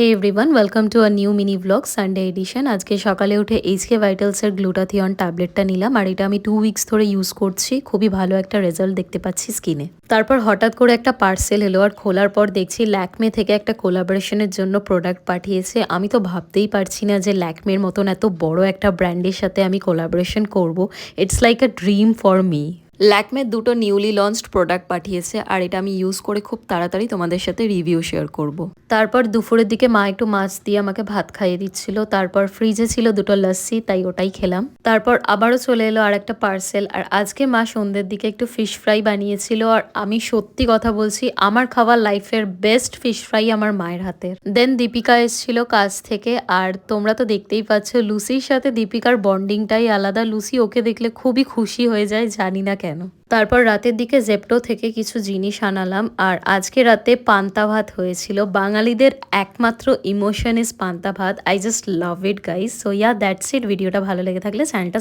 Hey everyone, welcome to a new mini blog Sunday edition. আজকে সকালে উঠে HK ভাইটালসের glutathione ট্যাবলেটটা নিলাম, আর এটা আমি 2 উইকস ধরে ইউজ করছি। খুবই ভালো একটা রেজাল্ট দেখতে পাচ্ছি স্কিনে। তারপর হঠাৎ করে একটা পার্সেল এলো, আর খোলার পর দেখছি ল্যাকমে থেকে একটা কোলাবোরেশনের জন্য প্রোডাক্ট পাঠিয়েছে। আমি তো ভাবতেই পারছি না যে ল্যাকমের মতন এত বড় একটা ব্র্যান্ডের সাথে আমি কোলাবোরেশন করব। It's like a dream for me. ল্যাকমের দুটো নিউলি লঞ্চড প্রোডাক্ট পাঠিয়েছে, আর এটা আমি ইউজ করে খুব তাড়াতাড়ি তোমাদের সাথে রিভিউ শেয়ার করব। তারপর দুপুরের দিকে মা একটু মাছ দিয়ে আমাকে ভাত খাইয়ে দিচ্ছিল। তারপর ফ্রিজে ছিল দুটো লস্যি, তাই ওটাই খেলাম। তারপর আবারও চলে এলো আর একটা পার্সেল, আর আজকে মা সন্ধ্যের দিকে একটু ফিশ ফ্রাই বানিয়েছিল। আর আমি সত্যি কথা বলছি, আমার খাওয়া লাইফের বেস্ট ফিশ ফ্রাই আমার মায়ের হাতের। দেন দীপিকা এসেছিল কাজ থেকে, আর তোমরা তো দেখতেই পাচ্ছ লুসির সাথে দীপিকার বন্ডিংটাই আলাদা। লুসি ওকে দেখলে খুবই খুশি হয়ে যায়, জানি না কেন। তারপর রাতের দিকে জেপ্টো থেকে কিছু জিনিস আনালাম, আর আজকে রাতে পান্তা ভাত হয়েছিল। বাঙালিদের একমাত্র ইমোশন ইজ পান্তা ভাত। I just love it guys. So yeah, that's it. ভিডিওটা ভালো লেগে থাকলে চ্যানেলটা